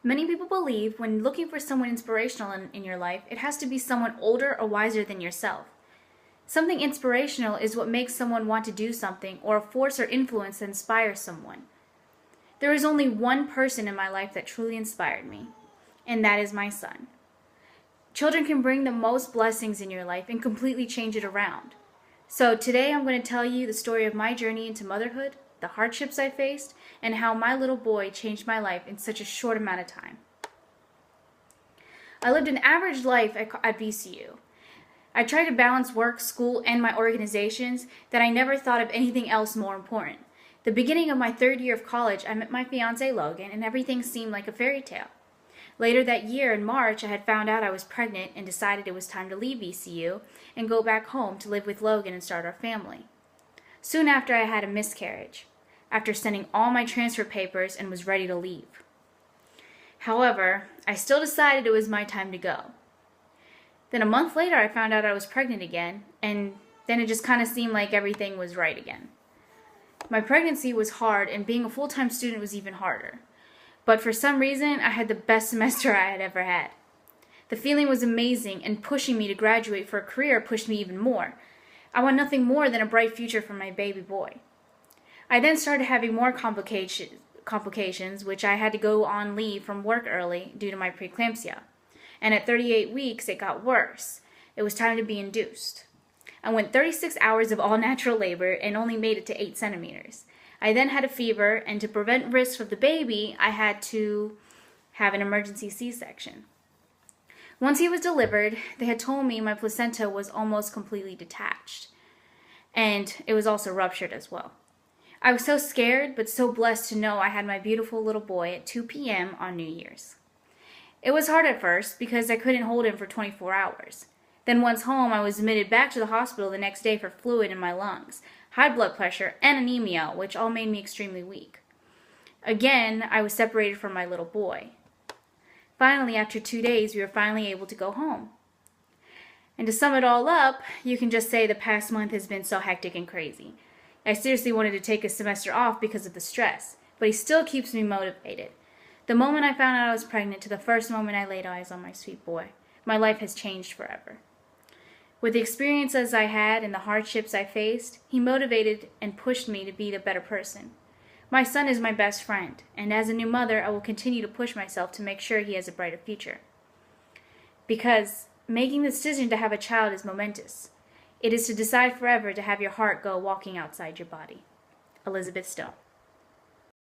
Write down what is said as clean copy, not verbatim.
Many people believe when looking for someone inspirational in your life, it has to be someone older or wiser than yourself. Something inspirational is what makes someone want to do something, or a force or influence that inspires someone. There is only one person in my life that truly inspired me, and that is my son. Children can bring the most blessings in your life and completely change it around. So today I'm going to tell you the story of my journey into motherhood, the hardships I faced, and how my little boy changed my life in such a short amount of time. I lived an average life at VCU. I tried to balance work, school, and my organizations that I never thought of anything else more important. The beginning of my third year of college, I met my fiancé Logan, and everything seemed like a fairy tale. Later that year, in March, I had found out I was pregnant and decided it was time to leave VCU and go back home to live with Logan and start our family. Soon after, I had a miscarriage, after sending all my transfer papers and was ready to leave. However, I still decided it was my time to go. Then a month later, I found out I was pregnant again, and then it just kind of seemed like everything was right again. My pregnancy was hard, and being a full-time student was even harder. But for some reason, I had the best semester I had ever had. The feeling was amazing, and pushing me to graduate for a career pushed me even more. I want nothing more than a bright future for my baby boy. I then started having more complications, which I had to go on leave from work early due to my preeclampsia. And at 38 weeks, it got worse. It was time to be induced. I went 36 hours of all-natural labor and only made it to 8 centimeters. I then had a fever, and to prevent risk of the baby, I had to have an emergency C-section. Once he was delivered, they had told me my placenta was almost completely detached, and it was also ruptured as well. I was so scared, but so blessed to know I had my beautiful little boy at 2 p.m. on New Year's. It was hard at first because I couldn't hold him for 24 hours. Then once home, I was admitted back to the hospital the next day for fluid in my lungs, high blood pressure, and anemia, which all made me extremely weak. Again, I was separated from my little boy. Finally, after 2 days, we were finally able to go home. And to sum it all up, you can just say the past month has been so hectic and crazy. I seriously wanted to take a semester off because of the stress, but he still keeps me motivated. The moment I found out I was pregnant to the first moment I laid eyes on my sweet boy, my life has changed forever. With the experiences I had and the hardships I faced, he motivated and pushed me to be the better person. My son is my best friend, and as a new mother, I will continue to push myself to make sure he has a brighter future. Because making the decision to have a child is momentous. It is to decide forever to have your heart go walking outside your body. Elizabeth Stone.